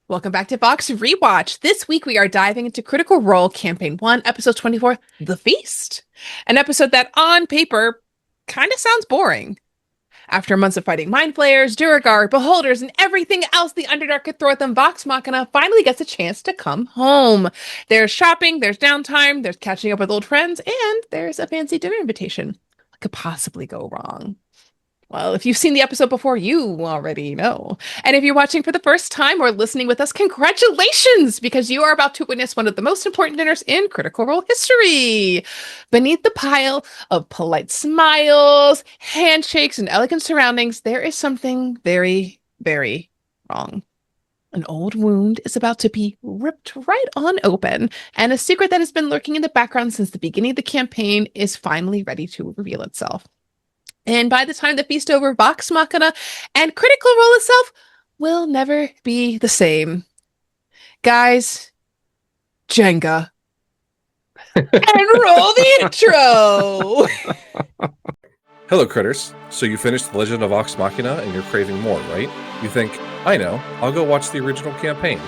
Welcome back to Vox Rewatch. This week we are diving into Critical Role Campaign 1, Episode 24, The Feast. An episode that, on paper, kind of sounds boring. After months of fighting Mind Flayers, Duragard, Beholders, and everything else the Underdark could throw at them, Vox Machina finally gets a chance to come home. There's shopping, there's downtime, there's catching up with old friends, and there's a fancy dinner invitation. What could possibly go wrong? Well, if you've seen the episode before, you already know. And if you're watching for the first time or listening with us, congratulations, because you are about to witness one of the most important dinners in Critical Role history. Beneath the pile of polite smiles, handshakes, and elegant surroundings, there is something very, very wrong. An old wound is about to be ripped right on open, and a secret that has been lurking in the background since the beginning of the campaign is finally ready to reveal itself. And by the time the feast over, Vox Machina and Critical Role itself will never be the same. Guys, Jenga. And roll the intro! Hello, critters. So you finished The Legend of Vox Machina and you're craving more, right? You think, I know, I'll go watch the original campaign.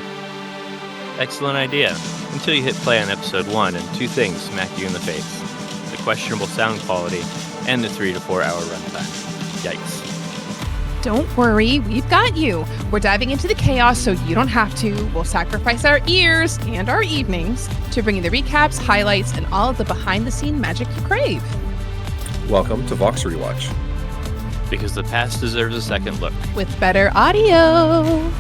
Excellent idea. Until you hit play on episode 1 and two things smack you in the face. The questionable sound quality and the 3 to 4 hour runtime. Yikes. Don't worry, we've got you. We're diving into the chaos so you don't have to. We'll sacrifice our ears and our evenings to bring you the recaps, highlights, and all of the behind-the-scene magic you crave. Welcome to Vox Rewatch. Because the past deserves a second look. With better audio.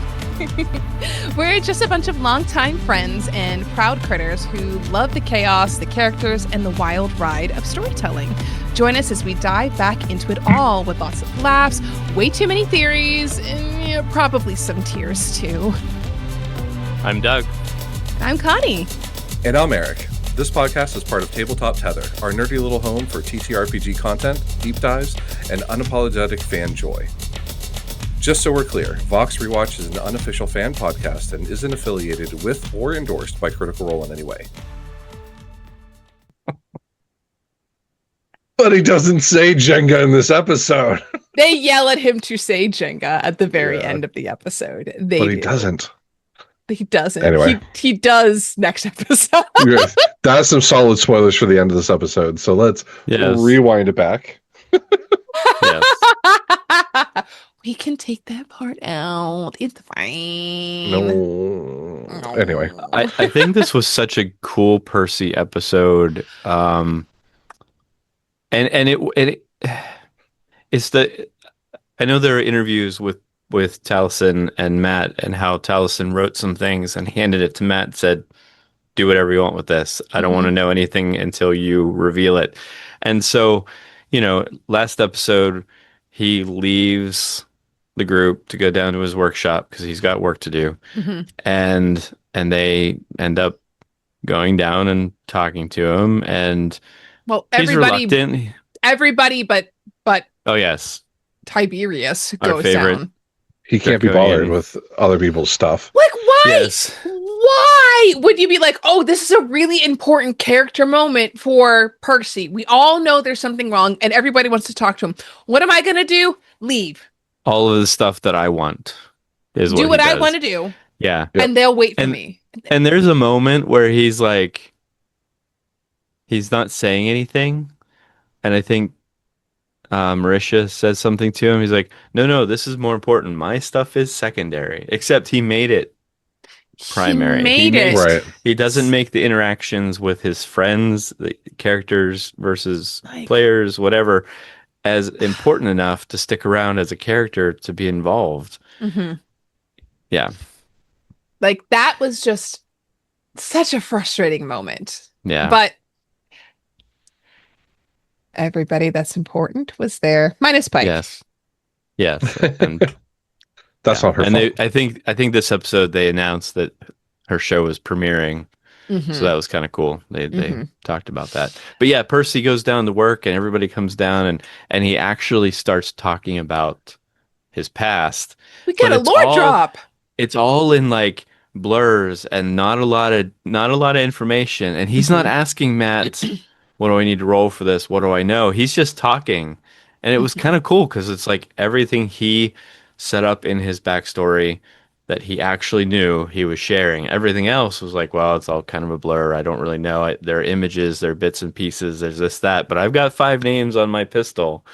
We're just a bunch of longtime friends and proud critters who love the chaos, the characters, and the wild ride of storytelling. Join us as we dive back into it all with lots of laughs, way too many theories, and probably some tears too. I'm Doug. I'm Connie. And I'm Eric. This podcast is part of Tabletop Tether, our nerdy little home for TTRPG content, deep dives, and unapologetic fan joy. Just so we're clear, Vox Rewatch is an unofficial fan podcast and isn't affiliated with or endorsed by Critical Role in any way. But he doesn't say Jenga in this episode. They yell at him to say Jenga at the very end of the episode. But he doesn't. He doesn't. Anyway. He does next episode. Yes, that's some solid spoilers for the end of this episode. So let's rewind it back. Yes. We can take that part out. It's fine. No. Anyway. I think this was such a cool Percy episode. And it's the, I know there are interviews with Taliesin and Matt, and how Taliesin wrote some things and handed it to Matt and said, do whatever you want with this. I don't want to know anything until you reveal it. And so, last episode, he leaves the group to go down to his workshop because he's got work to do. Mm-hmm. And they end up going down and talking to him, and everybody but oh yes, Tiberius our goes favorite down. He can't be bothered with other people's stuff. Like, why? Yes. Why would you be like, oh, this is a really important character moment for Percy? We all know there's something wrong and everybody wants to talk to him. What am I going to do? Leave. All of the stuff that I want is do what I want to do. Yeah. And they'll wait for me. And there's a moment where he's like, he's not saying anything. And I think Marisha says something to him. He's like, no, this is more important. My stuff is secondary. Except he made it primary. Right. He doesn't make the interactions with his friends, the characters versus players, whatever, as important enough to stick around as a character to be involved. Mm-hmm. Yeah. Like, that was just such a frustrating moment. Yeah. But everybody that's important was there, minus Pike. Yes. And that's not her fault. I think this episode they announced that her show was premiering. Mm-hmm. So that was kind of cool. They talked about that. But yeah, Percy goes down to work and everybody comes down and he actually starts talking about his past. We got a lore drop. It's all in like blurs and not a lot of information. And he's not asking Matt, what do I need to roll for this? What do I know? He's just talking. And it was kind of cool because it's like everything he set up in his backstory that he actually knew he was sharing. Everything else was like, well, it's all kind of a blur. I don't really know. There are images, there are bits and pieces, there's this, that, but I've got 5 names on my pistol,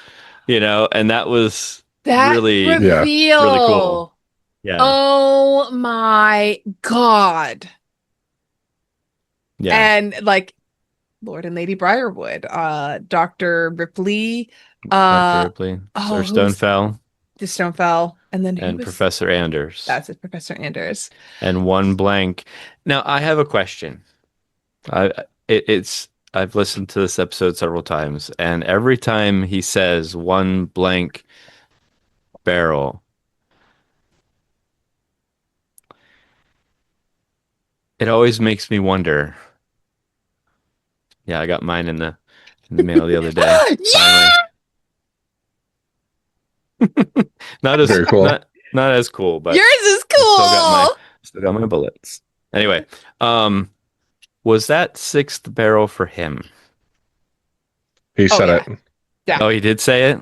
and that was That really, Yeah. really cool. reveal. Yeah. Oh my God. Yeah. And like Lord and Lady Briarwood, Dr. Ripley, Dr. Ripley, Sir who's Stonefell, the Stonefell, and then who and was Professor Anders, that's it, Professor Anders. and one blank. Now, I have a question. I it's I've listened to this episode several times, and every time he says one blank barrel, it always makes me wonder. Yeah, I got mine in the mail the other day. Yeah! Finally. Not as Very cool. not as cool, but Yours is I cool. still got my bullets. Anyway, was that sixth barrel for him? He Oh said yeah. it. Yeah. Oh, he did say it?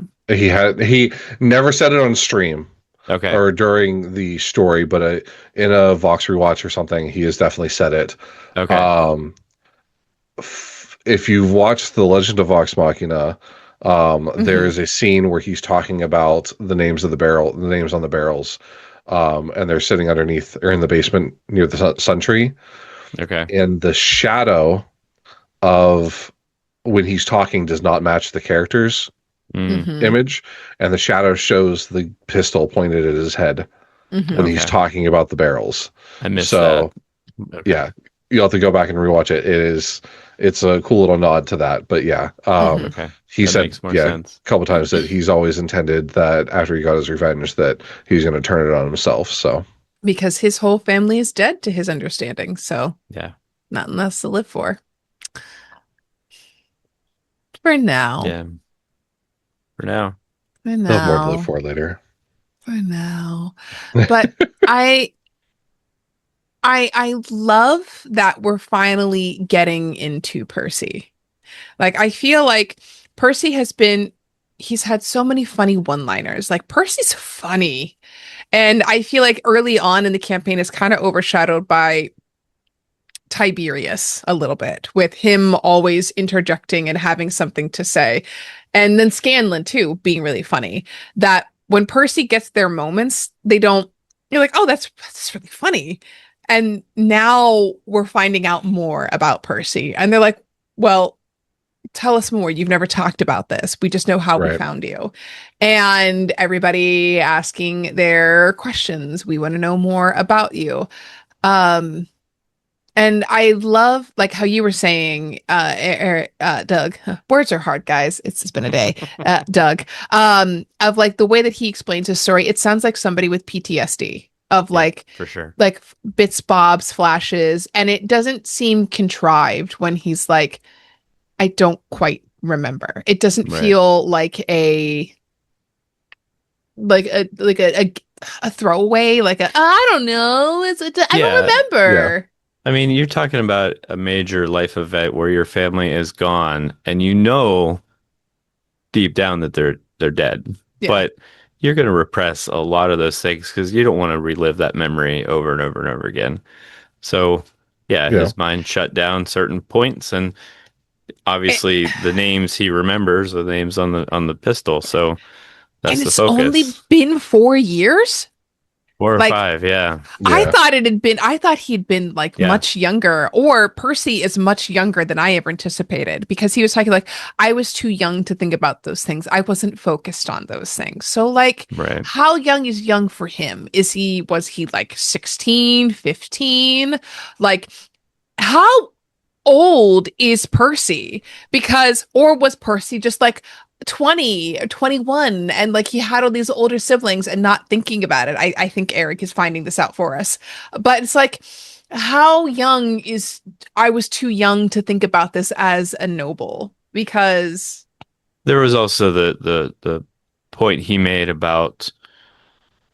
He never said it on stream Okay. or during the story, but in a Vox rewatch or something, he has definitely said it. Okay. If you've watched The Legend of Vox Machina, there Mhm. is a scene where he's talking about the names on the barrels, and they're sitting underneath or in the basement near the sun tree, Okay. and the shadow of when he's talking does not match the character's Mm, Mhm. image, and the shadow shows the pistol pointed at his head Mhm. when he's Okay. talking about the barrels. I missed So that. Okay. yeah, you'll have to go back and rewatch it. It's a cool little nod to that. But yeah, Mhm. Okay. he That said makes more sense. a couple times that he's always intended that after he got his revenge that he's going to turn it on himself. So Because his whole family is dead to his understanding, so Yeah. nothing else to live for. For now. Yeah. For now. For he'll have more to live now. for later. For now. But I love that we're finally getting into Percy. Like I feel like he's had so many funny one-liners. Like Percy's funny. And I feel like early on in the campaign is kind of overshadowed by Tiberius a little bit, with him always interjecting and having something to say. And then Scanlan too being really funny. That when Percy gets their moments, you're like, oh, that's really funny. And now we're finding out more about Percy. And they're like, well, tell us more. You've never talked about this. We just know how we Right. found you. And everybody asking their questions. We want to know more about you. And I love like how you were saying, Doug, words are hard, guys. It's just been a day. Doug, of like the way that he explains his story, it sounds like somebody with PTSD of For sure. like bits, bobs, flashes. And it doesn't seem contrived when he's like, I don't quite remember. It doesn't Right. feel like a throwaway, like I don't know. I Yeah. don't remember. I mean, you're talking about a major life event where your family is gone and you know deep down that they're dead. Yeah. But you're going to repress a lot of those things because you don't want to relive that memory over and over and over again. So, yeah, Yeah. his mind shut down certain points, and obviously the names he remembers are the names on the pistol. So that's And the it's focus. only been 4 years. 4 or like- 5, yeah. I thought he'd been like Yeah. much younger, or Percy is much younger than I ever anticipated, because he was talking like, I was too young to think about those things. I wasn't focused on those things. So like, Right. how young is young for him? Was he like 16, 15? Like, how old is Percy? Or was Percy just like 20 or 21 and like he had all these older siblings and not thinking about it? I think Eric is finding this out for us. But it's like, how young is I was too young to think about this as a noble, because There was also the point he made about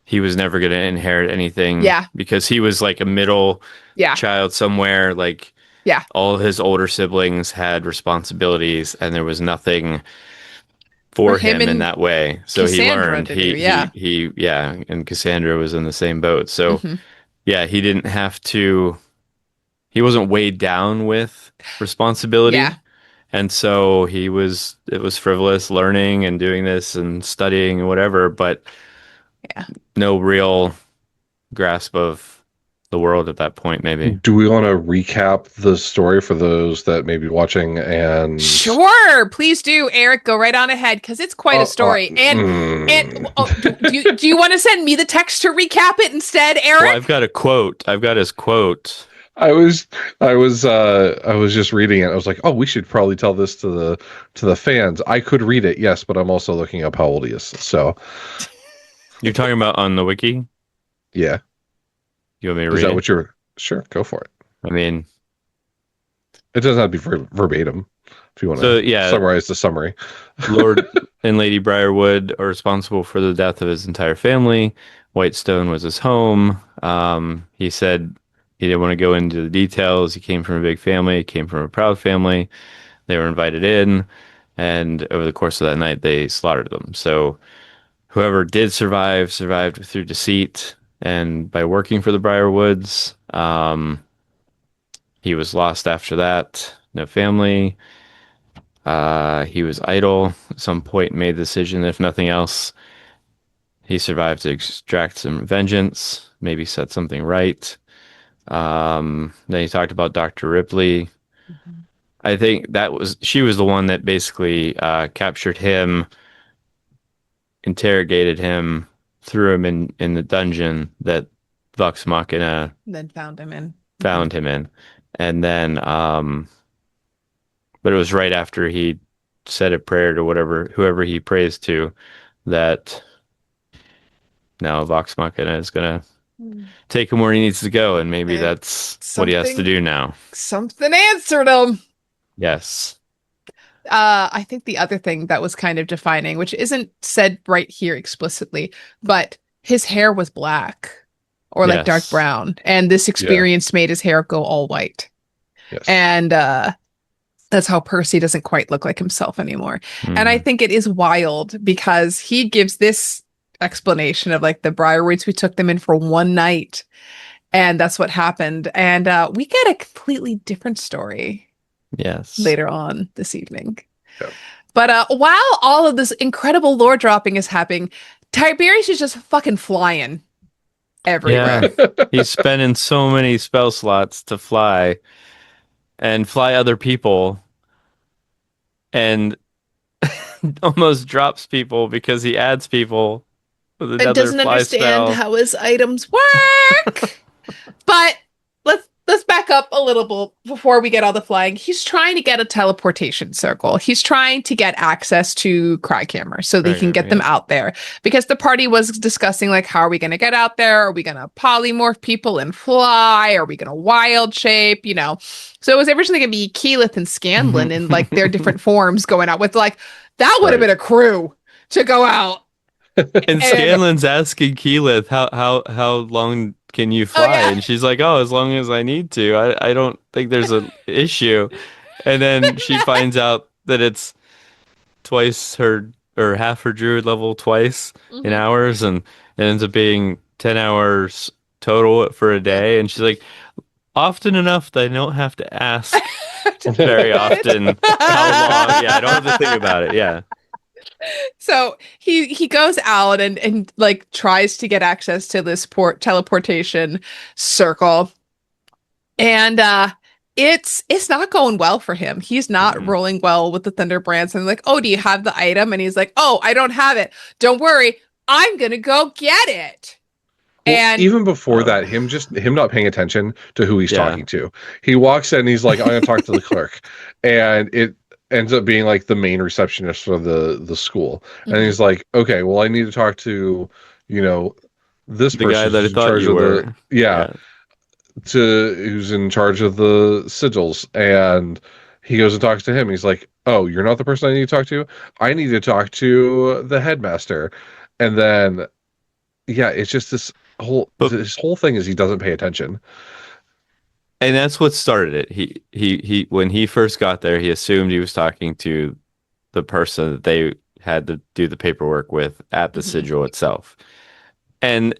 he was never going to inherit anything. Yeah. Because he was like a middle yeah, child somewhere. Like, Yeah. all his older siblings had responsibilities, and there was nothing for him him in and that way. So he Cassandra learned to do, yeah. yeah, and Cassandra was in the same boat. So Hmm. yeah, he wasn't weighed down with responsibility. Yeah. And so it was frivolous learning and doing this and studying and whatever, but Yeah. no real grasp of the world at that point, maybe. Do we want to recap the story for those that may be watching and Sure, please do, Eric. Go right on ahead because it's quite a story. And oh, do you want to send me the text to recap it instead, Well, Eric? I've got a quote. I've got his quote. I was just reading it. I was like, oh, we should probably tell this to the fans. I could read it, yes, but I'm also looking up how old he is. So You're talking about on the wiki? yeah, You want me to is read that it? what you're? Sure, go for it. I mean, It doesn't have to be verbatim. If you want so to yeah, summarize the summary. Lord and Lady Briarwood are responsible for the death of his entire family. Whitestone was his home. He said he didn't want to go into the details. He came from a big family. He came from a proud family. They were invited in, and over the course of that night, they slaughtered them. So whoever did survive survived through deceit and by working for the Briarwoods. He was lost after that. No family. He was idle. At some point, made the decision, if nothing else, he survived to extract some vengeance, maybe set something right. Then he talked about Dr. Ripley. Mhm. I think she was the one that basically captured him, interrogated him, threw him in the dungeon that Vox Machina Then found him in. found him in. And then, but it was right after he said a prayer to whoever he prays to, that now Vox Machina is gonna Mhm. take him where he needs to go, and maybe And that's what he has to do now. something answered him. Yes. I think the other thing that was kind of defining, which isn't said right here explicitly, but his hair was black or like dark Yes. brown, and this Yeah. experience made his hair go all white. Yes. And that's how Percy doesn't quite look like himself anymore. And I Mhm. think it is wild because he gives this explanation of like the Briarwoods, we took them in for one night, and that's what happened. And we get a completely different story Yes. later on this evening. Yeah. But while all of this incredible lore dropping is happening, Tiberius is just fucking flying everywhere. Yeah. He's spending so many spell slots to fly and fly other people, and almost drops people because he adds people with And another doesn't fly understand spell. how his items work. But let's back up a little bit before we get all the flying. He's trying to get a teleportation circle. He's trying to get access to Crycammer so they can get them out there. Because the party was discussing like, how are we going to get out there? Are we going to polymorph people and fly? Are we going to wild shape? You know. So it was originally going to be Keyleth and Scanlan in like their different forms going out with like that would have Right. been a crew to go out. And Scanlan's asking Keyleth, how long can you fly? yeah. And she's like, oh, as long as I need to. I don't think there's an issue. And then she finds out that it's twice her or half her druid level twice in Mhm. hours, and it ends up being 10 hours total for a day. And she's like, often enough that I don't have to ask very often how long. Yeah, I don't have to think about it. Yeah. So he goes out and like tries to get access to this teleportation circle, and it's not going well for him. He's not Mhm. rolling well with the Thunderbrands, and like, oh, do you have the item? And he's like, oh, I don't have it. Don't worry, I'm gonna go get it. Well, And even before that, him not paying attention to who he's Yeah. talking to. He walks in and he's like, I'm gonna talk to the clerk. And it ends up being like the main receptionist for the school. And Mhm. he's like, okay, well, I need to talk to, you know, this The person guy that I who's in thought charge you of were. who's in charge of the sigils. And he goes and talks to him. He's like, oh, you're not the person I need to talk to? I need to talk to the headmaster. And then yeah, it's just this whole thing is he doesn't pay attention. And that's what started it. He when he first got there, he assumed he was talking to the person that they had to do the paperwork with at the sigil itself. And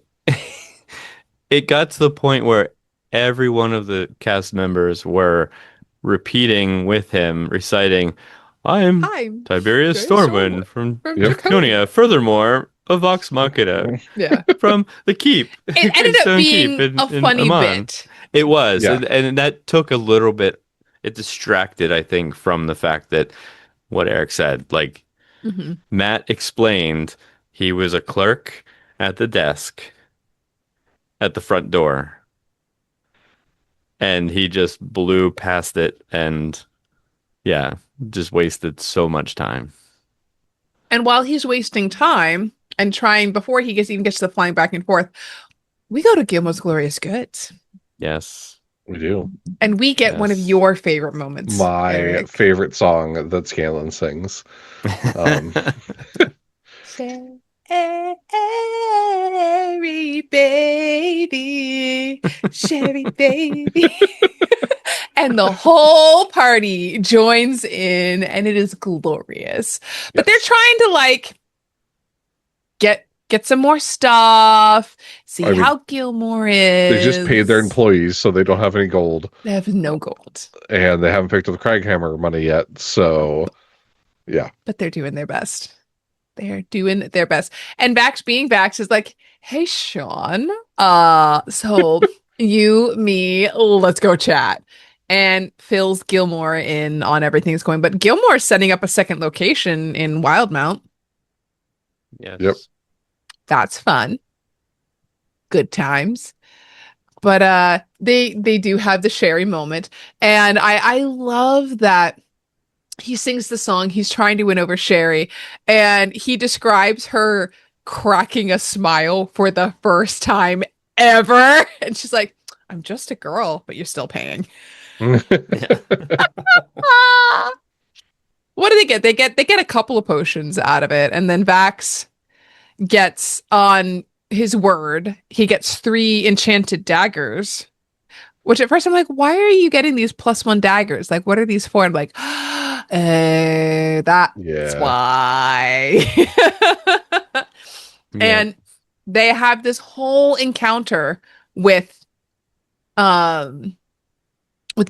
it got to the point where every one of the cast members were repeating with him, reciting, I'm I'm Tiberius Jay Stormwind from from Yep. Draconia. Furthermore, a Vox Machina Yeah. from the Keep. It ended up Stone being Keep a funny Amman. bit. It was. Yeah. And that took a little bit, it distracted, I think, from the fact that what Eric said, like Mm-hmm. Matt explained he was a clerk at the desk at the front door. And he just blew past it and yeah, just wasted so much time. And while he's wasting time and trying before he even gets to the flying back and forth, we go to Gilmore's Glorious Goods. Yes. We do. And we get one of Yes. your favorite moments. My Eric. favorite song that Scanlon sings. Sherry baby, Sherry baby. And the whole party joins in, and it is glorious. But they're Yes. trying to like get some more stuff, see I mean, how Gilmore is. They just paid their employees, so they don't have any gold, They have no gold, and they haven't picked up the Craghammer money yet. So, yeah. but they're doing their best. They're doing their best. And Vax being Vax is like, hey, Sean, so you, me, let's go chat. And fills Gilmore in on everything that's going. But Gilmore's setting up a second location in Wildmount. Yes. Yep. That's fun. Good times. But they do have the Sherry moment. And I love that he sings the song. He's trying to win over Sherry. And he describes her cracking a smile for the first time ever. And she's like, I'm just a girl, but you're still paying. What do they get? They get a couple of potions out of it. And then Vax gets on his word. He gets 3 enchanted daggers. Which at first I'm like, why are you getting these +1 daggers? Like, what are these for? I'm like, that's Yeah. why. And they have this whole encounter with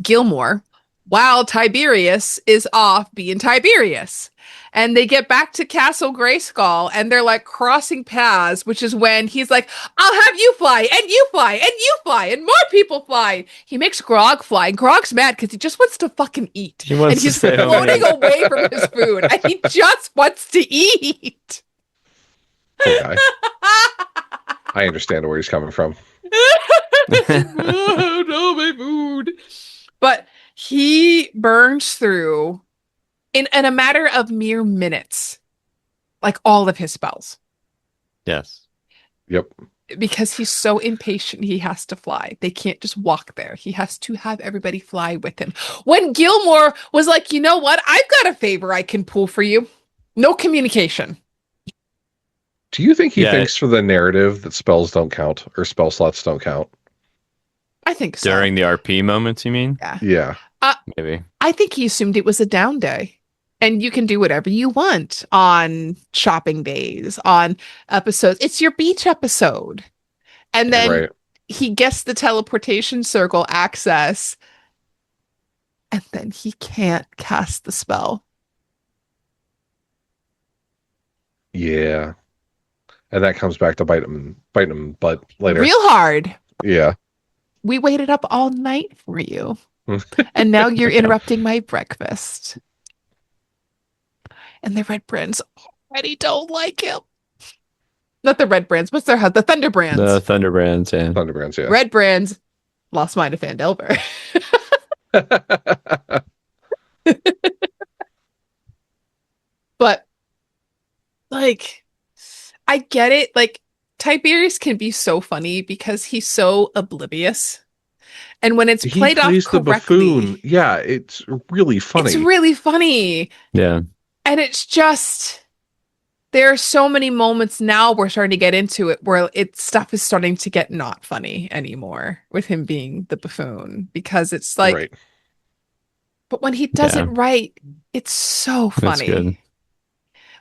Gilmore while Tiberius is off being Tiberius. And they get back to Castle Grayskull and they're like crossing paths, which is when he's like, I'll have you fly and you fly and you fly and more people fly. He makes Grog fly and Grog's mad because he just wants to fucking eat. He wants And to he's stay home and floating eat. away from his food and he just wants to eat. Poor guy. I understand where he's coming from. Oh, no, my food. But he burns through in a matter of mere minutes, like all of his spells, Yes. Yep. because he's so impatient. He has to fly. They can't just walk there. He has to have everybody fly with him. When Gilmore was like, you know what? I've got a favor I can pull for you. No communication. Do you think he Yeah. thinks for the narrative that spells don't count or spell slots don't count? I think so. During the RP moments, you mean? Yeah. Maybe. I think he assumed it was a down day. And you can do whatever you want on shopping days, on episodes. It's your beach episode. And then Right. he gets the teleportation circle access. And then he can't cast the spell. Yeah. And that comes back to bite him butt later. Real hard. Yeah. We waited up all night for you. And now you're interrupting my breakfast. And the Red Brands already don't like him. Not the Red Brands. What's their the Thunder Brands? The Thunderbrands, yeah. Thunderbrands, yeah. Red Brands lost mine to Fandelver. But like, I get it. Like, Tiberius can be so funny because he's so oblivious. And when it's He played off plays the correctly, buffoon. Yeah, it's really funny. it's really funny. Yeah. And it's just, there are so many moments now we're starting to get into it where stuff is starting to get not funny anymore with him being the buffoon, because it's like, Right. but when he does Yeah. it right, it's so That's funny. good.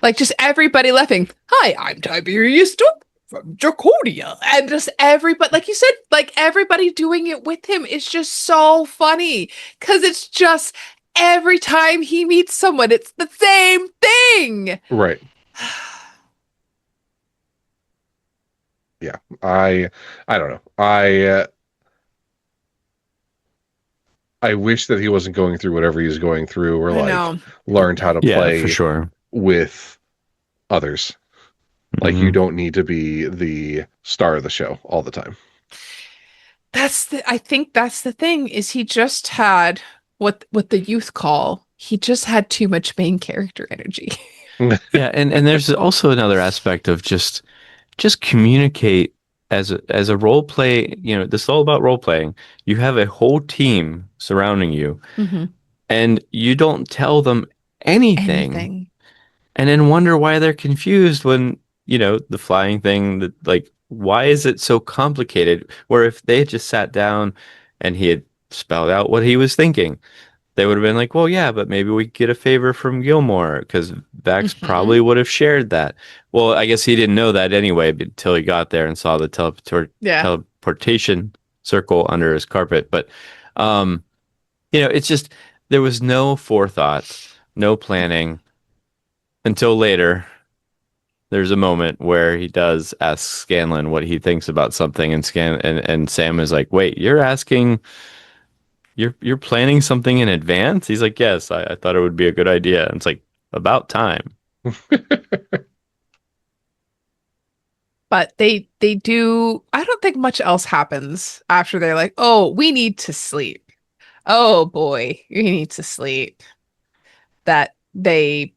Like just everybody laughing. Hi, I'm Tiberius Stork from Draconia. And just everybody, like you said, like everybody doing it with him is just so funny. Cause it's just every time he meets someone, it's the same thing. Right. Yeah. I don't know. I wish that he wasn't going through whatever he's going through, or I like know. learned how to Yeah, for play sure. with others. Like you Mhm. don't need to be the star of the show all the time. I think that's the thing is he just had what the youth call, he just had too much main character energy. Yeah, and there's also another aspect of just communicate as a role play, this is all about role playing. You have a whole team surrounding you Mhm. and you don't tell them anything Anything. and then wonder why they're confused when, the flying thing that like why is it so complicated? Where if they had just sat down and he had spelled out what he was thinking, they would have been like, well, yeah, but maybe we could get a favor from Gilmore because Vax Mhm. probably would have shared that. Well, I guess he didn't know that anyway until he got there and saw the Yeah. teleportation circle under his carpet. But, um, it's just there was no forethought, no planning until later. There's a moment where he does ask Scanlan what he thinks about something, and and Sam is like, "Wait, you're asking?" You're planning something in advance? He's like, yes, I thought it would be a good idea. And it's like, about time. But they do, I don't think much else happens after they're like, "Oh, we need to sleep. Oh boy, we need to sleep." That they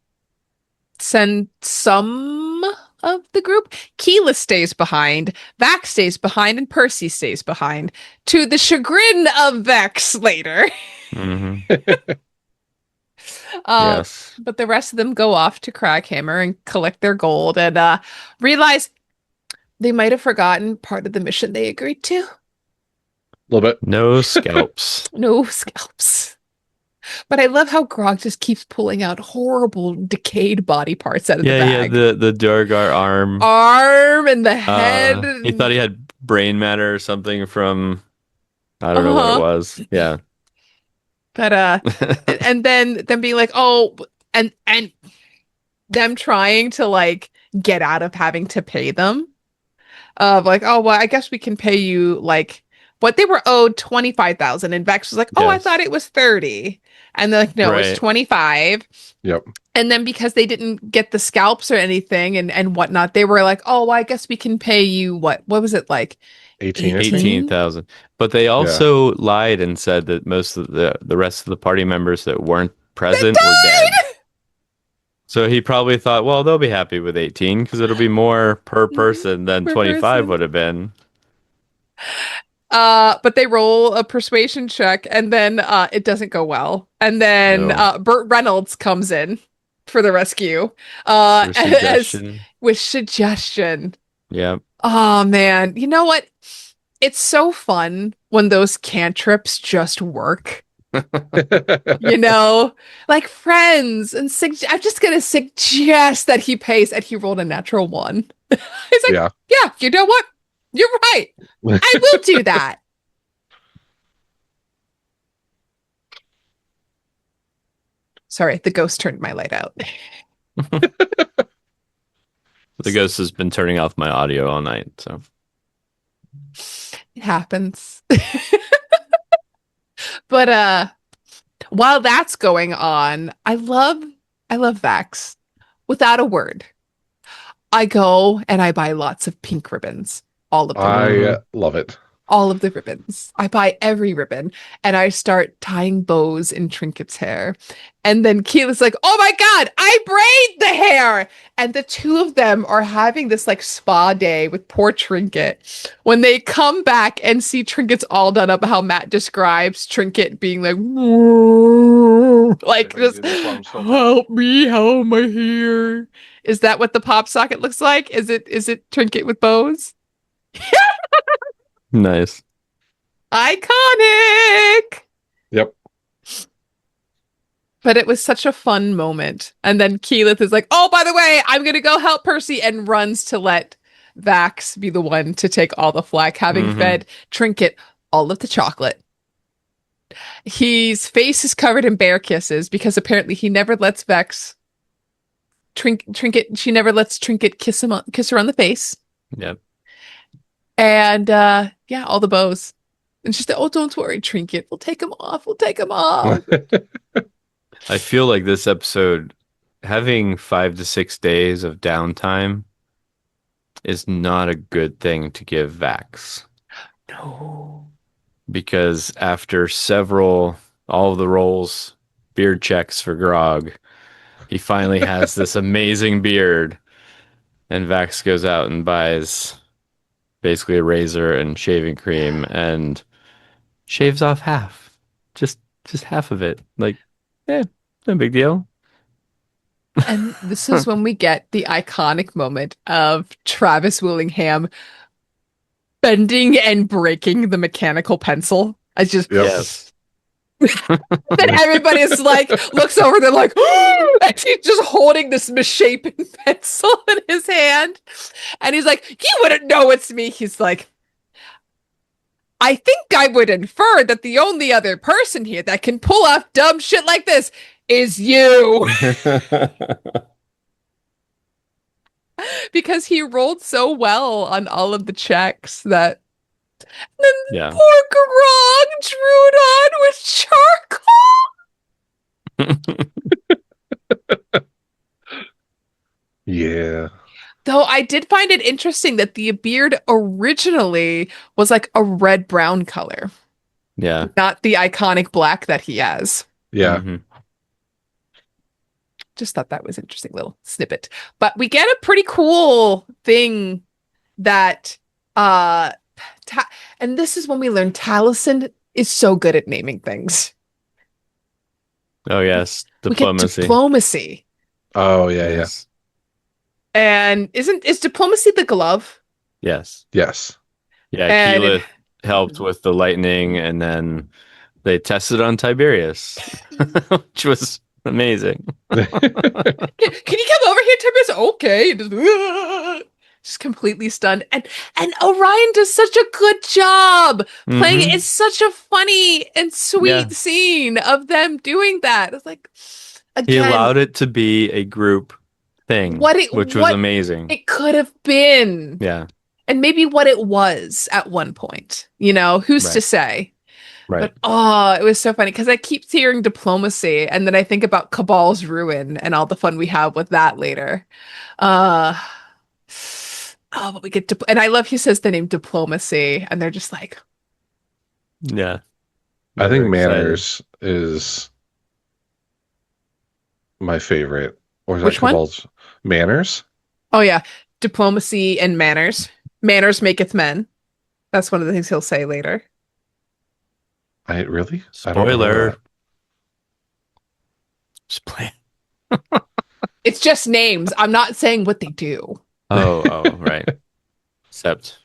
send some of the group. Keela stays behind, Vax stays behind, and Percy stays behind, to the chagrin of Vex later. Hmm. Uh, Yes. but the rest of them go off to Craghammer and collect their gold and realize they might have forgotten part of the mission they agreed to. A little bit. No scalps. No scalps. But I love how Grog just keeps pulling out horrible decayed body parts out of the Yeah, yeah, bag. the Durgar arm. Arm and the head. He thought he had brain matter or something from I don't know what it Uh-huh. was. Yeah. But and then them being like, "Oh," and them trying to like get out of having to pay them. Of like, "Oh, well, I guess we can pay you like what they were owed 25,000." And Vex was like, "Oh, I thought Yes. it was 30." And they're like, "No, it's Right. 25." Yep. And then because they didn't get the scalps or anything and whatnot, they were like, "Oh, well, I guess we can pay you what was it like 18, I think. 18?" 18,000. But they Yeah. also lied and said that most of the rest of the party members that weren't They present were dead. died! So he probably thought, well, they'll be happy with 18 because it'll be more per person than Per 25 person. would have been. But they roll a persuasion check and then it doesn't go well. And then No. Burt Reynolds comes in for the rescue. For As suggestion. with suggestion. Yeah. Oh man, you know what? It's so fun when those cantrips just work. You know, like friends and I'm just gonna suggest that he pays, and he rolled a natural one. He's like, Yeah. yeah, you know what? You're right. I will do that. Sorry, the ghost turned my light out. The ghost has been turning off my audio all night. So It happens. But while that's going on, I love Vax. Without a word. I go and I buy lots of pink ribbons. All of them. I love it. All of the ribbons. I buy every ribbon and I start tying bows in Trinket's hair. And then Keela's like, "Oh my God, I braid the hair." And the two of them are having this like spa day with poor Trinket. When they come back and see Trinket's all done up, how Matt describes Trinket being like, like just help me, how am I here? Is that what the pop socket looks like? Is it Trinket with bows? nice. Iconic. Yep. But it was such a fun moment. And then Keyleth is like, oh, by the way, I'm going to go help Percy, and runs to let Vax be the one to take all the flack, having fed Trinket all of the chocolate. His face is covered in bear kisses because apparently he never lets Vax Trinket, she never lets Trinket kiss her on the face. Yep. And yeah, all the bows. And she's like, oh, don't worry, Trinket. We'll take them off. We'll take them off. I feel like this episode, having 5 to 6 days of downtime is not a good thing to give Vax. No. Because after all of the rolls, beard checks for Grog, he finally has this amazing beard. And Vax goes out and buys basically a razor and shaving cream and shaves off half. Just half of it. Like, no big deal. And this is when we get the iconic moment of Travis Willingham bending and breaking the mechanical pencil. I just Yes. then everybody is like looks over, they're like, and he's just holding this misshapen pencil in his hand. And he's like, you wouldn't know it's me. He's like, I think I would infer that the only other person here that can pull off dumb shit like this is you. Because he rolled so well on all of the checks that then Yeah. poor Grog drew it on with charcoal. Yeah. Though I did find it interesting that the beard originally was like a red-brown color, Yeah. not the iconic black that he has. Yeah. Mhm. Just thought that was an interesting little snippet. But we get a pretty cool thing that and this is when we learn Taliesin is so good at naming things. Oh, yes. We get Diplomacy. diplomacy. Oh, yeah, Yes. And is diplomacy the glove? Yes. yeah. Yes. Yeah, And Keyleth helped with the lightning, and then they tested on Tiberius, which was amazing. Can you come over here, Tiberius? Okay. Just completely stunned. And Orion does such a good job playing it. Mhm. It's such a funny and sweet Yeah. scene of them doing that. It's like, He again, allowed it to be a group thing, which was amazing. it could have been. Yeah, And maybe what it was at one point. You know, who's to Right. say? right. But it was so funny because I keep hearing diplomacy, and then I think about Cabal's ruin and all the fun we have with that later. But we get and I love he says the name diplomacy, and they're just like, Yeah. I think Very excited. Manners is my favorite. Or is Which that one? Cabal's Manners? oh yeah, diplomacy and manners. Manners maketh men. That's one of the things he'll say later. I really? I don't remember Spoiler. that. Just play. It's just names. I'm not saying what they do. Oh, right. Except.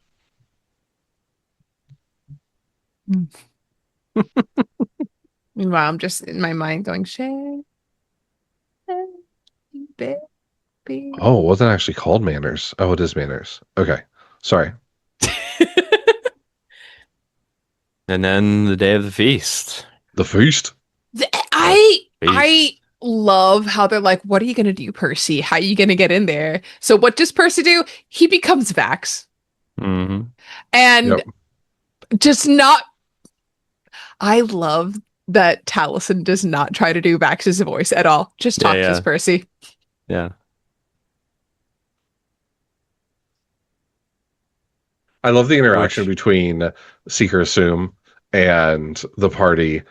Meanwhile, I'm just in my mind going, Shay, baby. Oh, it wasn't actually called Manners. Oh, it is Manners. Okay. Sorry. And then the day of the feast. The feast. I love how they're like, what are you gonna do, Percy? How are you gonna get in there? So what does Percy do? He becomes Vax. Hmm. And Yep. just not I love that Taliesin does not try to do Vax's voice at all. Just talks Yeah. as Percy. Yeah. I love the interaction Which- between Seeker Assume and the party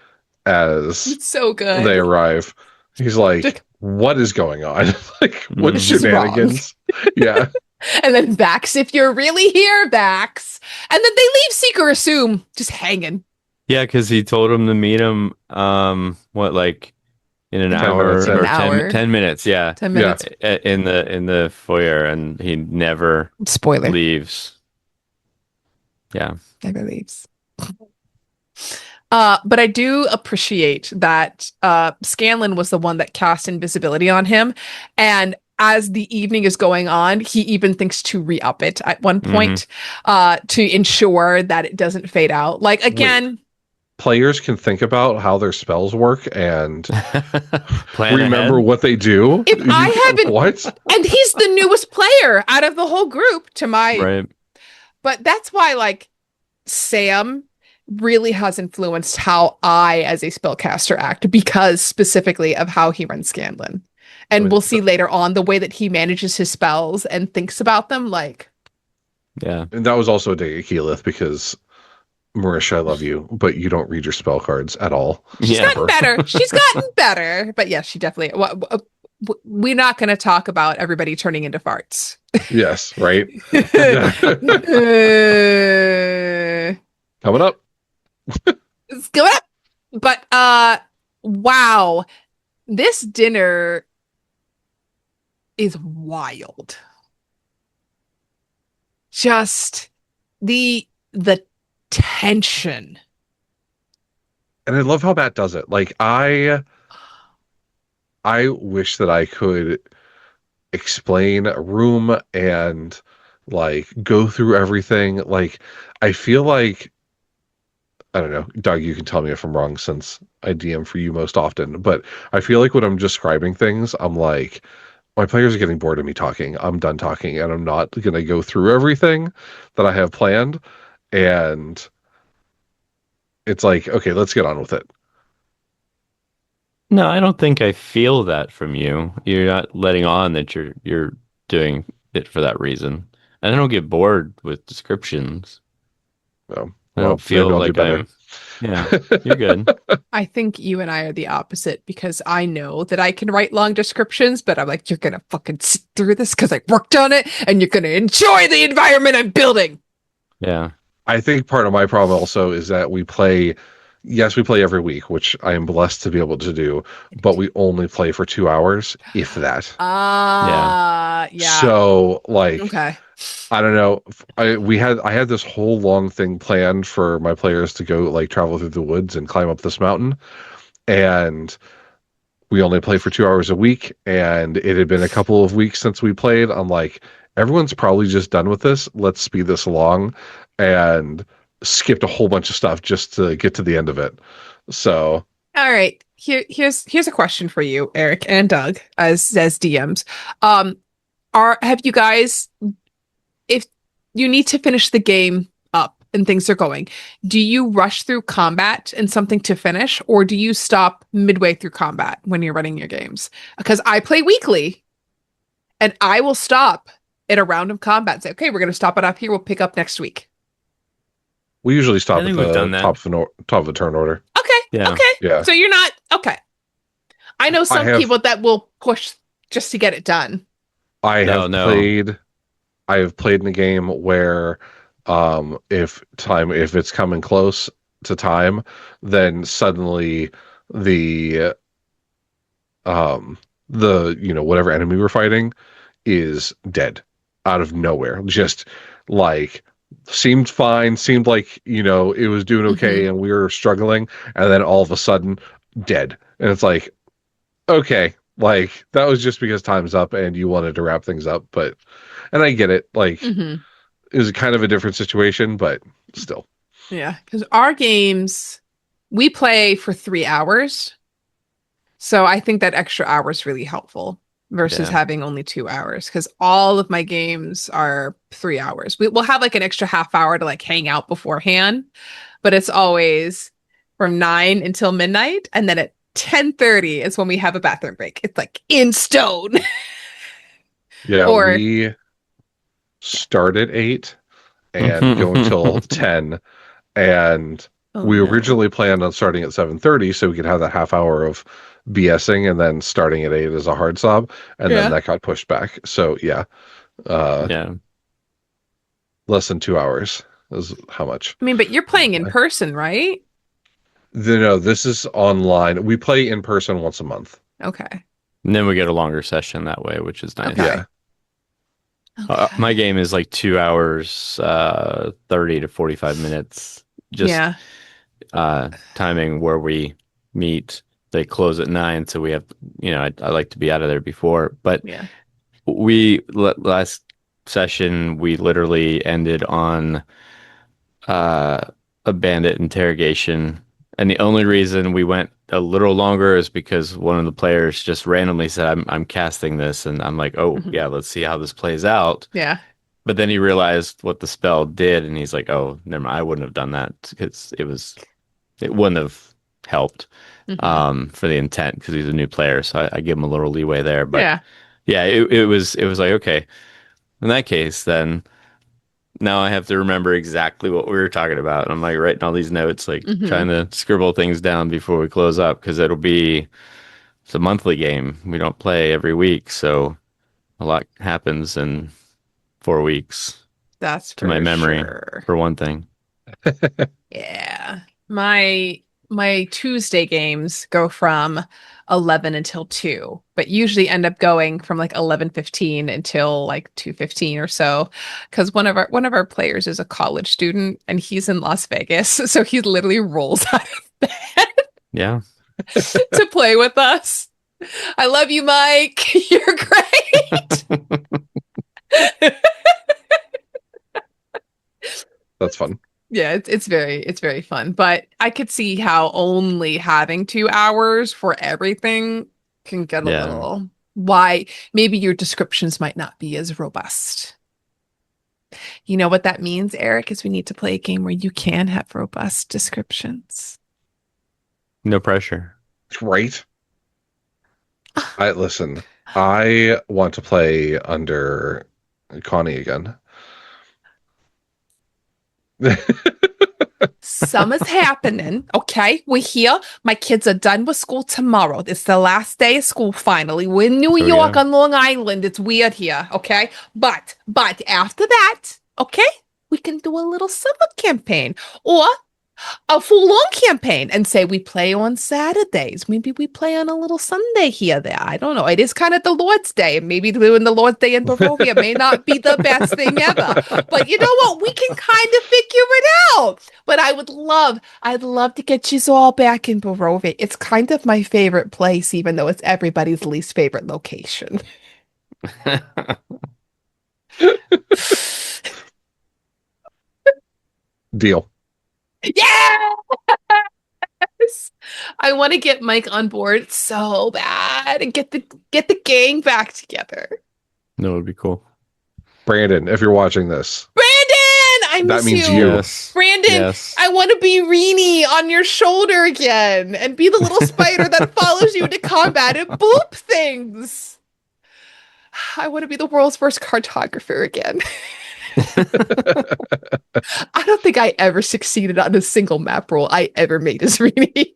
as It's so good. they arrive. He's like, what is going on? Like, what This is wrong. shenanigans? Yeah. And then Vax, if you're really here, Vax. And then they leave Seeker Assume just hanging. Yeah, because he told him to meet him, like in an 10 hour minutes in. or An hour. 10 minutes, yeah. 10 minutes. In the foyer, and he never Spoiler. leaves. Yeah. Never leaves. But I do appreciate that Scanlan was the one that cast invisibility on him. And as the evening is going on, he even thinks to re-up it at one point to ensure that it doesn't fade out. Like, again, Players can think about how their spells work and Plan remember ahead. what they do. if I haven't, What? and he's the newest player out of the whole group to my, Right. but that's why, like, Sam really has influenced how I, as a spellcaster, act because specifically of how he runs Scanlan. And I mean, we'll see later on the way that he manages his spells and thinks about them. Like, Yeah. And that was also a dig at Keyleth because Marisha, I love you, but you don't read your spell cards at all. she's Yeah. gotten better. She's gotten better. But yes, she definitely. We're not going to talk about everybody turning into farts. Yes, right? Uh, Coming up. Let's go up. But wow, this dinner is wild. Just the tension. And I love how Matt does it. Like I wish that I could explain a room and like go through everything. Like I feel like I don't know, Doug, you can tell me if I'm wrong since I DM for you most often, but I feel like when I'm describing things, I'm like, my players are getting bored of me talking. I'm done talking and I'm not going to go through everything that I have planned. And it's like, okay, let's get on with it. No, I don't think I feel that from you. You're not letting on that you're doing it for that reason. And I don't get bored with descriptions. So, I well, don't feel maybe I'll do like better. Yeah, you're good. I think you and I are the opposite because I know that I can write long descriptions, but I'm like, you're gonna fucking sit through this because I worked on it and you're gonna enjoy the environment I'm building. Yeah. I think part of my problem also is that we play every week, which I am blessed to be able to do, but we only play for 2 hours, if that. Yeah. So, like, Okay. I don't know. I had this whole long thing planned for my players to go like travel through the woods and climb up this mountain, and we only play for 2 hours a week, and it had been a couple of weeks since we played. I'm like, everyone's probably just done with this. Let's speed this along, and skipped a whole bunch of stuff just to get to the end of it. So, All right. Here's a question for you, Eric and Doug, as DMs. Have you guys, if you need to finish the game up and things are going, do you rush through combat and something to finish, or do you stop midway through combat when you're running your games? Because I play weekly, and I will stop at a round of combat and say, okay, we're going to stop it up here. We'll pick up next week. we usually stop I at think we've the done that. top of the turn order. Okay. Yeah. Okay. Yeah. So you're not okay. I know some have- people that will push just to get it done. I have No. played in a game where if it's coming close to time, then suddenly the whatever enemy we're fighting is dead out of nowhere. Just like seemed fine, seemed like, it was doing okay and we were struggling, and then all of a sudden dead. And it's like, okay, like that was just because time's up and you wanted to wrap things up, and I get it. Like it was kind of a different situation, but still. Yeah, because our games, we play for 3 hours. So I think that extra hour is really helpful versus having only 2 hours, because all of my games are 3 hours. We'll have like an extra half hour to like hang out beforehand, but it's always from 9 until midnight. And then at 10:30 is when we have a bathroom break. It's like in stone. Yeah, Or- we start at 8 and go until 10. And we originally planned on starting at 7:30 so we could have that half hour of BSing, and then starting at 8 as a hard stop, and then that got pushed back. So yeah, less than 2 hours is how much. I mean, but you're playing in person, right? No, this is online. We play in person once a month. Okay. And then we get a longer session that way, which is nice. Okay. Yeah. My game is like 2 hours, 30 to 45 minutes. Just timing where we meet. They close at 9, so we have, I like to be out of there before. But Yeah. last session we literally ended on uh, a bandit interrogation, and the only reason we went a little longer is because one of the players just randomly said, "I'm casting this," and I'm like, "Oh Mhm. yeah, let's see how this plays out." Yeah. But then he realized what the spell did, and he's like, "Oh, never mind. I wouldn't have done that because it wouldn't have helped Mhm. for the intent because he's a new player." So I give him a little leeway there. But Yeah. yeah, it was like, okay, in that case, then now I have to remember exactly what we were talking about. And I'm like writing all these notes, like Mhm. trying to scribble things down before we close up because it's a monthly game. We don't play every week, so a lot happens in 4 weeks That's to my for memory, sure. for one thing. Yeah. My Tuesday games go from 11 until 2, but usually end up going from like 11:15 until like 2:15 or so, because one of our players is a college student and he's in Las Vegas, so he literally rolls out of bed Yeah. to play with us. I love you, Mike. You're great. That's fun. Yeah, it's very fun, but I could see how only having 2 hours for everything can get a Yeah. little why maybe your descriptions might not be as robust. You know what that means, Eric, is we need to play a game where you can have robust descriptions. No pressure. Right? Listen, I want to play under Connie again. Summer's happening, okay? We're here. My kids are done with school tomorrow. It's the last day of school finally. We're in New So York yeah. on Long Island. It's weird here, okay? But after that, okay, we can do a little summer campaign or a full-on campaign and say we play on Saturdays. Maybe we play on a little Sunday here, there. I don't know. It is kind of the Lord's Day, and maybe doing the Lord's Day in Barovia may not be the best thing ever. But you know what? We can kind of figure it out. But I'd love to get you all back in Barovia. It's kind of my favorite place, even though it's everybody's least favorite location. Deal. Yeah! I want to get Mike on board so bad and get the gang back together. That would be cool. Brandon, if you're watching this, Brandon, I that miss means you. you. Yes. Brandon, Yes. I want to be Reenie on your shoulder again and be the little spider that follows you into combat and boop things. I want to be the world's worst cartographer again. I don't think I ever succeeded on a single map roll I ever made as Reenie.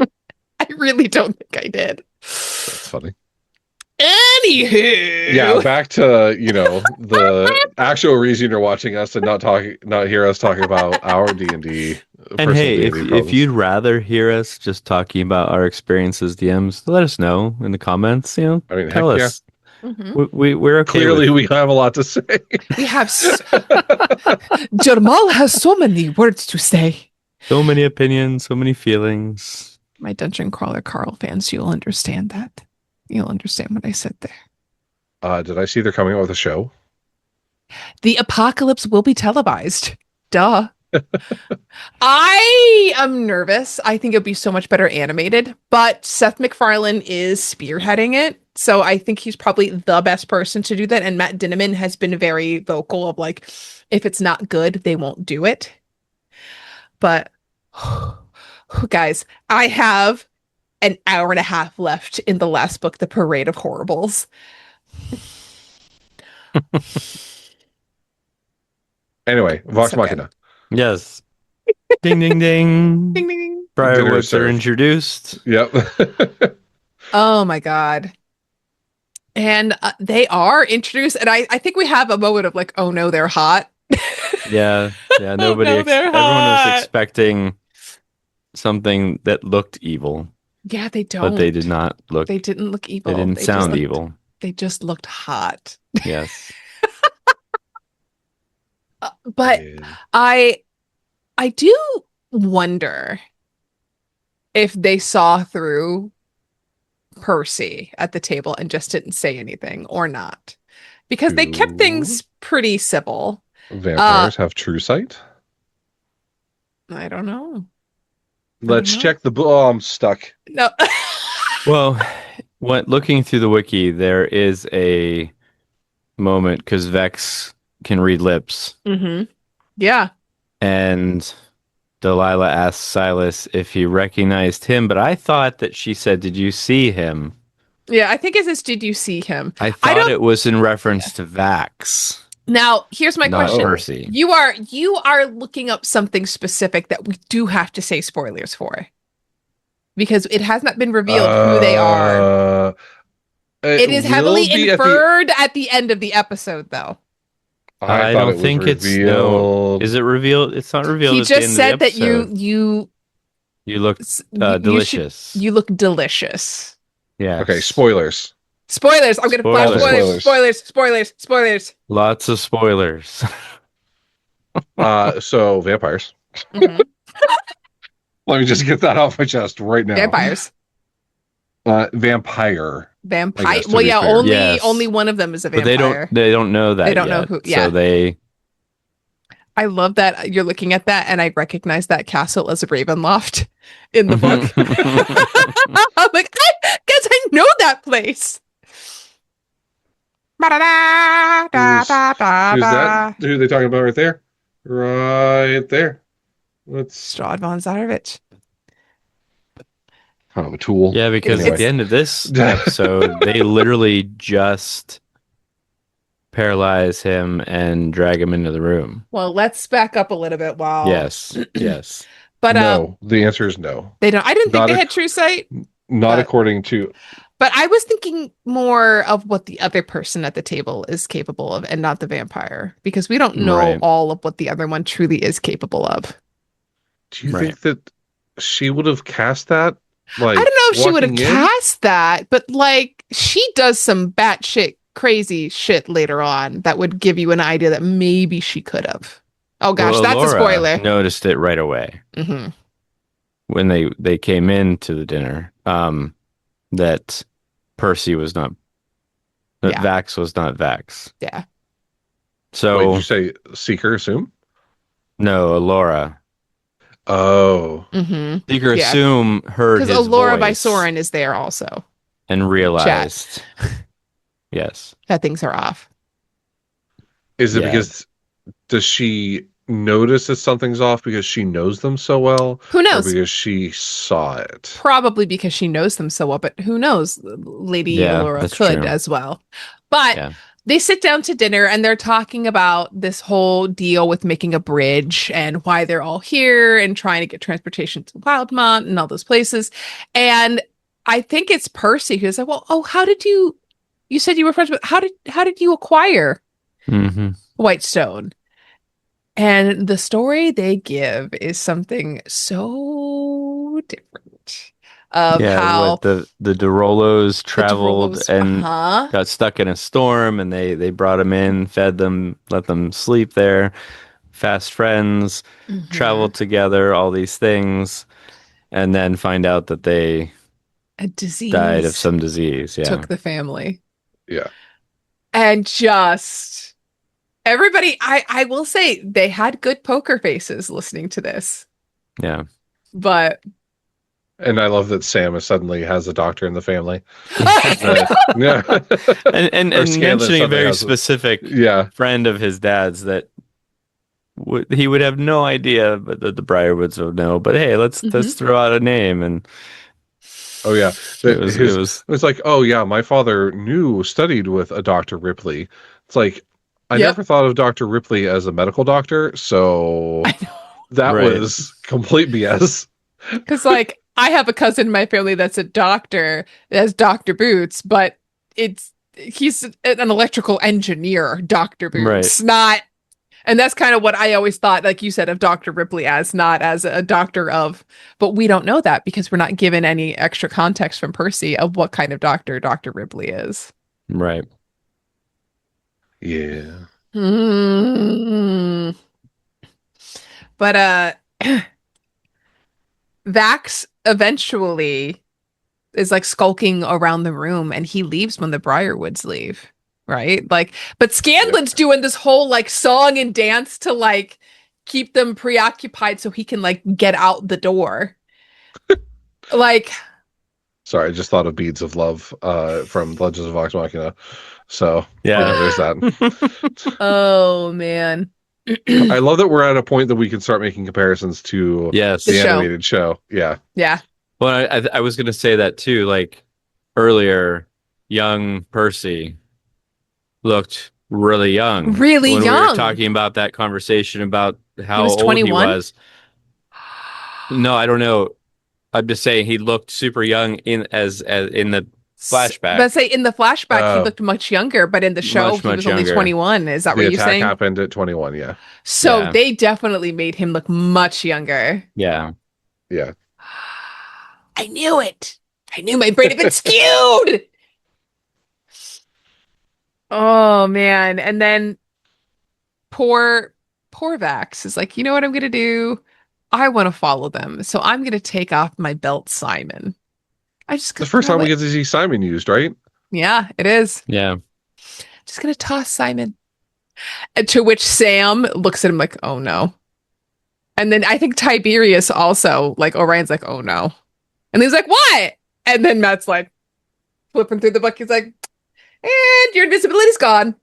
I really don't think I did. That's funny. Anywho. Yeah, back to, the actual reason you're watching us and not hear us talking about our D&D And personal hey, D&D if problems. you'd rather hear us just talking about our experiences DMs, let us know in the comments. I mean, Tell heck yeah. us. Mhm. We're okay Clearly, with we have a lot to say. We have Jamal has so many words to say. so many opinions, so many feelings. My Dungeon Crawler Carl fans, you'll understand that. You'll understand what I said there. Did I see they're coming out with a show? The apocalypse will be televised. Duh. I am nervous. I think it'll be so much better animated, but Seth MacFarlane is spearheading it. So I think he's probably the best person to do that. And Matt Dinniman has been very vocal of like, if it's not good, they won't do it. But guys, I have an hour and a half left in the last book, The Parade of Horribles. Anyway, Vox So good. Machina. Yes. Ding, ding, ding. Ding, ding, ding. Briarwoods are served. introduced. Yep. Oh my God. And they are introduced, and I think we have a moment of like, oh no, they're hot. Yeah. Yeah. no, they're Everyone was hot. expecting something that looked evil, Yeah, they don't. but they did not look. They didn't look evil. They didn't just sound looked- evil. They just looked hot. Yes. But Yeah. I do wonder if they saw through Percy at the table and just didn't say anything or not. Because they kept Do things pretty civil. Uh, vampires have true sight? I don't know. I don't Let's know. check the book. Oh, I'm stuck. No. Well, looking through the wiki, there is a moment because Vex can read lips, hmm Yeah. and Delilah asks Silas if he recognized him, but I thought that she said, "Did you see him?" Yeah, I think it says, did you see him? I I thought don't. it was in Yeah. reference to Vax, Now, here's my not question. Oh. Percy. You are looking up something specific that we do have to say spoilers for because it has not been revealed who they are. Uh, it It is will heavily be at the. inferred at the end of the episode, though. I I thought don't it was think it's no. revealed. Is it revealed? It's not revealed He at the just end of the said that episode. You look you should delicious. you look delicious. Okay, Yes. spoilers. Spoilers. I'm gonna flash All the spoilers. Spoilers. spoilers. Spoilers. Spoilers. Spoilers. Lots of spoilers. So vampires. hmm Let me just get that off my chest right now. Vampires. Vampire. I Vampire. guess, to Well, be yeah. fair. Yes. Only one of them is a But vampire. they don't know that They don't know yet. who. So Yeah. they I love that you're looking at that, and I recognize that castle as a Ravenloft in the book. I'm like, I guess I know that place. Who's that? Who are they talking about right there? Right there. Let's Strahd von Zarovich. kind of a tool. Yeah, because at It's- the end of this episode, they literally just paralyze him and drag him into the room. Well, let's back up a little bit while. Yes. Yes. But No, the answer is no. they don't. I didn't think Not they a- had true sight. Not But- according to. But I was thinking more of what the other person at the table is capable of, and not the vampire, because we don't know Right. all of what the other one truly is capable of. Do you Right. think that she would have cast that? Like, I don't know if she would have walking in? cast that, but like she does some batshit crazy shit later on that would give you an idea that maybe she could have. Oh gosh, Well, that's a Laura spoiler. noticed it right away hmm when they came into the dinner. That Percy was not. That Yeah. Vax was not Vax. Yeah. Wait, So did you say Seeker assume? no, Laura. Oh. hmm Seeker Yeah. assume heard Because his Allura by voice Soren is there also. and realized. Yes. That things are off. Is it Yeah. because does she notice that something's off because she knows them so well? Who Or knows? because she saw it? Probably because she knows them so well, but who knows? Lady Yeah, Allura that's could true. as well. But Yeah. they sit down to dinner and they're talking about this whole deal with making a bridge and why they're all here and trying to get transportation to Wildmont and all those places. And I think it's Percy who's like, "Well, how did you said you were friends with how did you acquire Mm-hmm. Whitestone?" And the story they give is something so different of how what the Derolos traveled Derolos- and uh-huh. got stuck in a storm, and they brought them in, fed them, let them sleep there. Fast friends, Mhm. traveled together, all these things, and then find out that they A disease died of some disease. Yeah. took the family. Yeah. And just everybody, I will say they had good poker faces listening to this. Yeah. But And I love that Sam suddenly has a doctor in the family. yeah. Yeah. And Or Scanlan mentioning a suddenly very has a- specific Yeah. friend of his dad's that he would have no idea, but the Briarwoods would know. But hey, let's throw out a name, and Oh yeah. it was It's like, oh yeah, my father studied with a Dr. Ripley. It's like I Yep. never thought of Dr. Ripley as a medical doctor, so I know. that Right. was complete BS. Because like I have a cousin in my family that's a doctor, that's Dr. Boots, but he's an electrical engineer, Dr. Boots, not. And that's kind of what I always thought, like you said, of Dr. Ripley as, not as a doctor of, but we don't know that because we're not given any extra context from Percy of what kind of doctor Dr. Ripley is. right. Yeah. Mm. But Vax eventually is like skulking around the room and he leaves when the Briarwoods leave, right? Like, but Scanlan's doing this whole like song and dance to like keep them preoccupied so he can like get out the door. Like, Sorry, I just thought of Beads of Love from Legends of Vox Machina. So Yeah. there's that. oh man. I love that we're at a point that we can start making comparisons to Yes. The the show. animated show. Yeah. Yeah. Well, I was going to say that too. Like earlier, young Percy looked really young. Really when we were young. talking about that conversation about how was old he 21? was. No, I don't know. I'm just saying he looked super young in as in the flashback. But say in the flashback he looked much younger, but in the show Much, he much was only younger. 21. Is that The what you're attack saying? happened at 21. Yeah. So Yeah. they definitely made him look much younger. Yeah. Yeah. I knew it. I knew my brain had been skewed. Oh man. And then poor Vax is like, you know what I'm gonna do? I want to follow them. So I'm gonna take off my belt, Simon. I just The gonna first throw time we it. get to see Simon used, right? Yeah, it is. Yeah. Just gonna toss Simon. And to which Sam looks at him like, oh no. And then I think Tiberius also, like Orion's like, oh no. And he's like, what? And then Matt's like flipping through the book. He's like, and your invisibility's gone.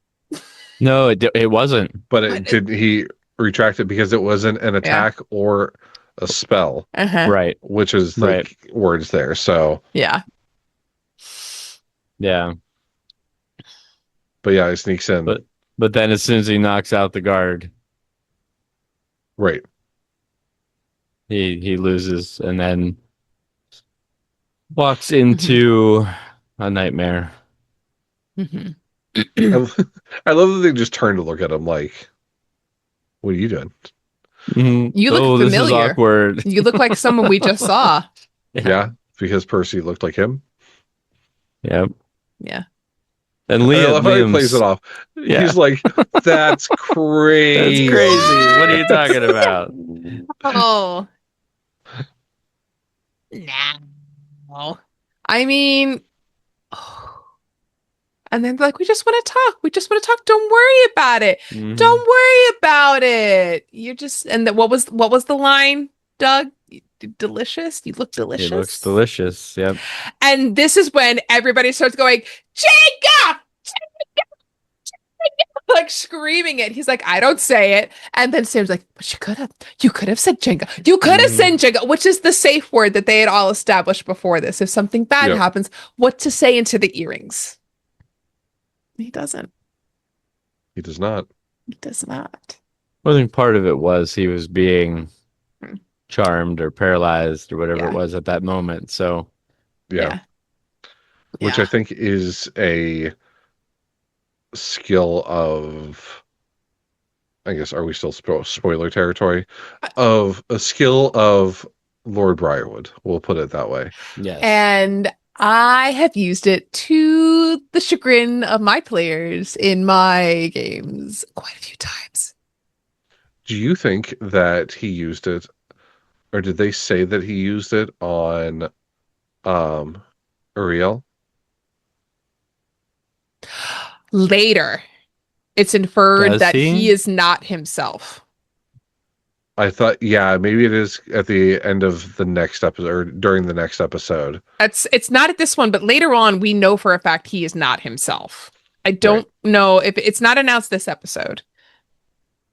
No, it wasn't. But did he retract it because it wasn't an attack or a spell, Uh-huh. Right. which is the Right. words there. So Yeah. Yeah. but yeah, he sneaks in. But then as soon as he knocks out the guard, Right. he loses and then walks into a nightmare. Mhm. I love that they just turn to look at him like, what are you doing? You look This is familiar. awkward. You look like someone we just saw. Yeah. Because Percy looked like him. Yep. Yeah. And I love how he Liam's plays it off. Yeah. He's like, that's crazy. That's crazy. What are you talking about? Oh. No. I mean, and then like, we just want to talk. We just want to talk. Don't worry about it. Mhm. Don't worry about it. You just and what was the line, Doug? Delicious. You look delicious. He looks delicious. Yep. And this is when everybody starts going, Jenga! Like screaming it. He's like, I don't say it. And then Sam's like, but you could have said Jenga. You could have said Jenga, which is the safe word that they had all established before this. If something bad Yep. happens, what to say into the earrings. He doesn't. He does not. He does not. Well, I think part of it was he was being Hmm. charmed or paralyzed or whatever Yeah. it was at that moment. So Yeah. Which Yeah. I think is a skill of, I guess, are we still spoiler territory? Of a skill of Lord Briarwood. We'll put it that way. yes. And I have used it to the chagrin of my players in my games quite a few times. Do you think that he used it, or did they say that he used it on Uriel? Later, it's inferred Does that he? he is not himself. I thought, yeah, maybe it is at the end of the next episode or during the next episode. It's not at this one, but later on, we know for a fact he is not himself. I don't know if it's not announced this episode,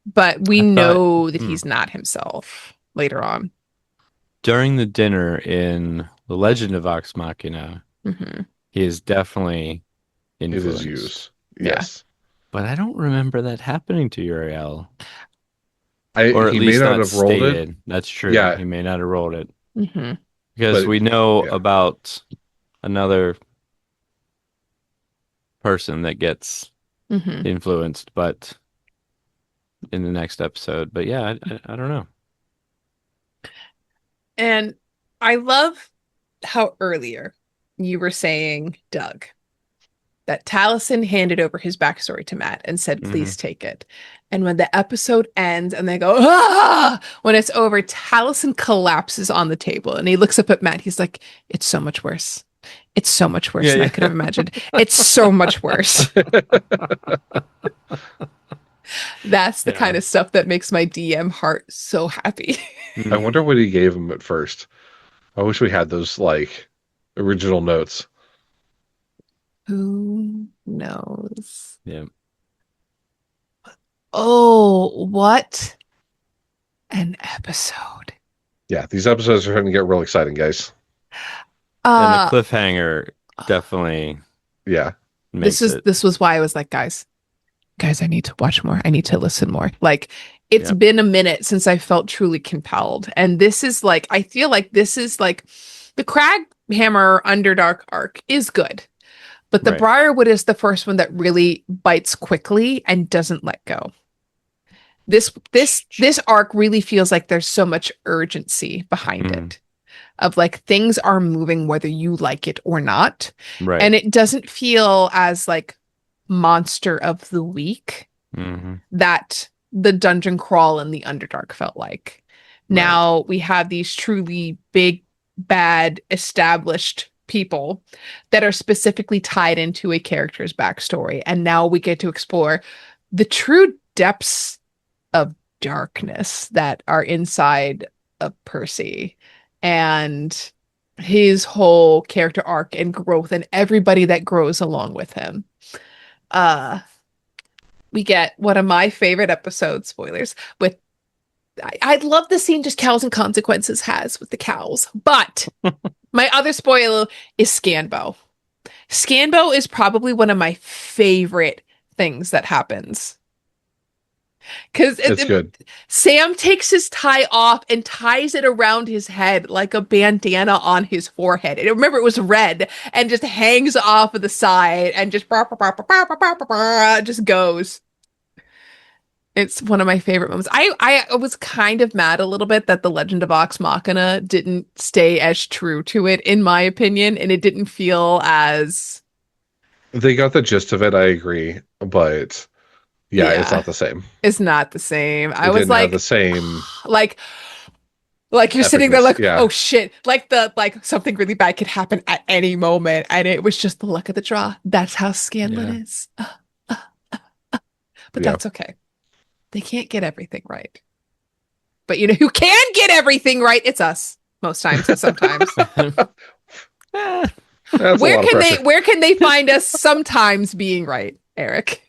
but we know that he's not himself later on. During the dinner in The Legend of Vox Machina, Mhm. he is definitely It influenced. is used. Yeah. Yes. But I don't remember that happening to Uriel. Or Or at he least may not not have rolled it. stated. That's true. Yeah. He may not have rolled it. Mhm. Because But- we know yeah. about another person that gets Mhm. influenced, but in the next episode. But yeah, I don't know. And I love how earlier you were saying, Doug, that Taliesin handed over his backstory to Matt and said, please take it. And when the episode ends and they go, ah, when it's over, Taliesin collapses on the table and he looks up at Matt. He's like, it's so much worse. It's so much worse than I could have imagined. It's so much worse. That's the kind of stuff that makes my DM heart so happy. I wonder what he gave him at first. I wish we had those like original notes. Who knows? Yeah. Oh, what an episode. Yeah, these episodes are starting to get real exciting, guys. And the cliffhanger definitely makes it. This was why I was like, guys, I need to watch more. I need to listen more. Like, it's been a minute since I felt truly compelled. And this is like, I feel like this is like the Craghammer Underdark arc is good. But the Briarwood is the first one that really bites quickly and doesn't let go. This arc really feels like there's so much urgency behind it. Of like things are moving whether you like it or not. Right. And it doesn't feel as like monster of the week that the dungeon crawl in the Underdark felt like. Now we have these truly big, bad, established people that are specifically tied into a character's backstory. And now we get to explore the true depths of darkness that are inside of Percy and his whole character arc and growth and everybody that grows along with him. We get one of my favorite episodes, spoilers, with I love the scene just Cows and Consequences has with the cows, but my other spoiler is Scanbo. Scanbo is probably one of my favorite things that happens. Because it's good. Sam takes his tie off and ties it around his head like a bandana on his forehead. And remember, it was red and just hangs off of the side and just just goes. It's one of my favorite moments. I was kind of mad a little bit that the Legend of Vox Machina didn't stay as true to it, in my opinion, and it didn't feel as... They got the gist of it, I agree, but it's not the same. It's not the same. I It was didn't like... have the same... Like you're sitting there like, yeah. oh shit, like something really bad could happen at any moment, and it was just the luck of the draw. That's how Scanlan is. But that's okay. They can't get everything right. But you know who can get everything right? It's us. Most times and sometimes. Where can they find us sometimes being right, Eric?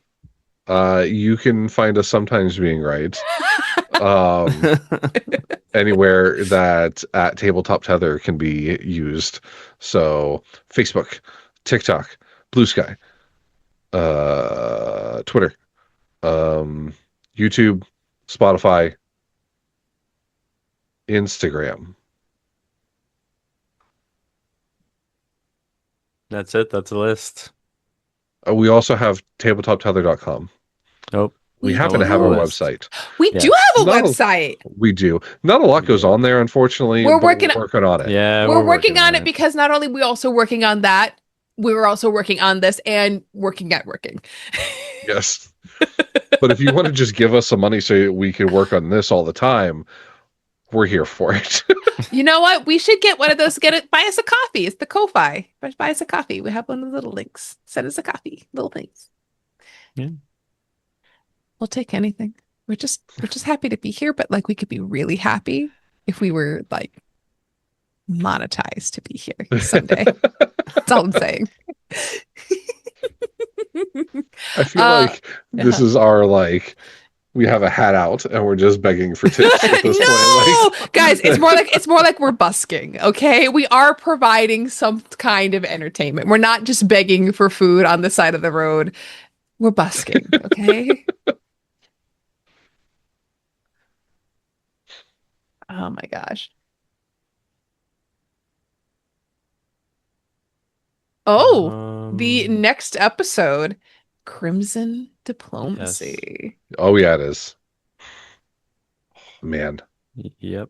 You can find us sometimes being right. Anywhere that at Tabletop Tether can be used. So Facebook, TikTok, Blue Sky, Twitter, YouTube, Spotify, Instagram. That's it. That's a list. We also have tabletoptether.com. Nope. We happen to have a website. We do have a website. We do. Not a lot goes on there, unfortunately. We're working on it. Yeah, we're working on it because not only we also working on that, we were also working on this and working at working. Yes. But if you want to just give us some money so we can work on this all the time, we're here for it. You know what? We should get one of those. Buy us a coffee. It's the Ko-Fi. Buy us a coffee. We have one of the little links. Send us a coffee. Little things. Yeah. We'll take anything. We're just happy to be here, but like we could be really happy if we were like monetized to be here someday. That's all I'm saying. I feel like this is our we have a hat out and we're just begging for tips at this point. Like, guys, it's more like we're busking, okay? We are providing some kind of entertainment. We're not just begging for food on the side of the road. We're busking, okay? Oh my gosh. Oh, the next episode, Crimson Diplomacy. Yes. Oh yeah, it is. Man. Yep.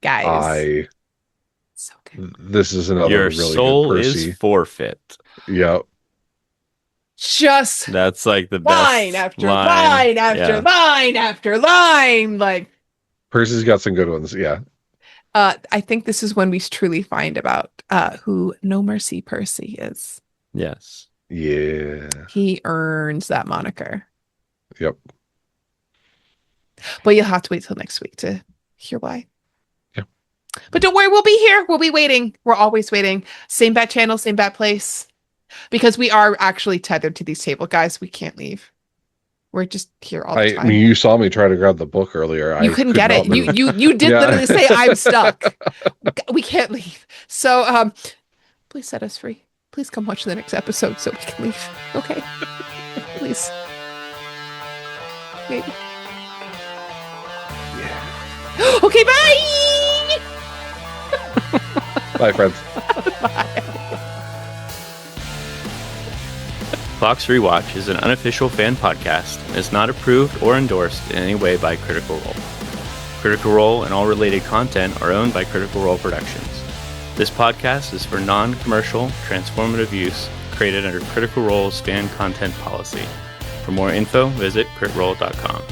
Guys. So good. This is another Your really soul good Percy. is forfeit. Yep. Just That's like the line best after line after Yeah. line after line. Like, Percy's got some good ones. Yeah. I think this is when we truly find about who No Mercy Percy is. Yes. Yeah. He earns that moniker. Yep. But you'll have to wait till next week to hear why. Yeah. But don't worry, we'll be here. We'll be waiting. We're always waiting. Same bat channel, same bat place. Because we are actually tethered to these table, guys. We can't leave. We're just here all the I time. mean, you saw me try to grab the book earlier. You I couldn't could get not it. You move. you did Yeah. literally say I'm stuck. We can't leave. So please set us free. Please come watch the next episode so we can leave. Okay. Please. Maybe. Yeah. Okay, bye. Bye, friends. Vox Rewatch is an unofficial fan podcast and is not approved or endorsed in any way by Critical Role. Critical Role and all related content are owned by Critical Role Productions. This podcast is for non-commercial, transformative use created under Critical Role's fan content policy. For more info, visit critroll.com.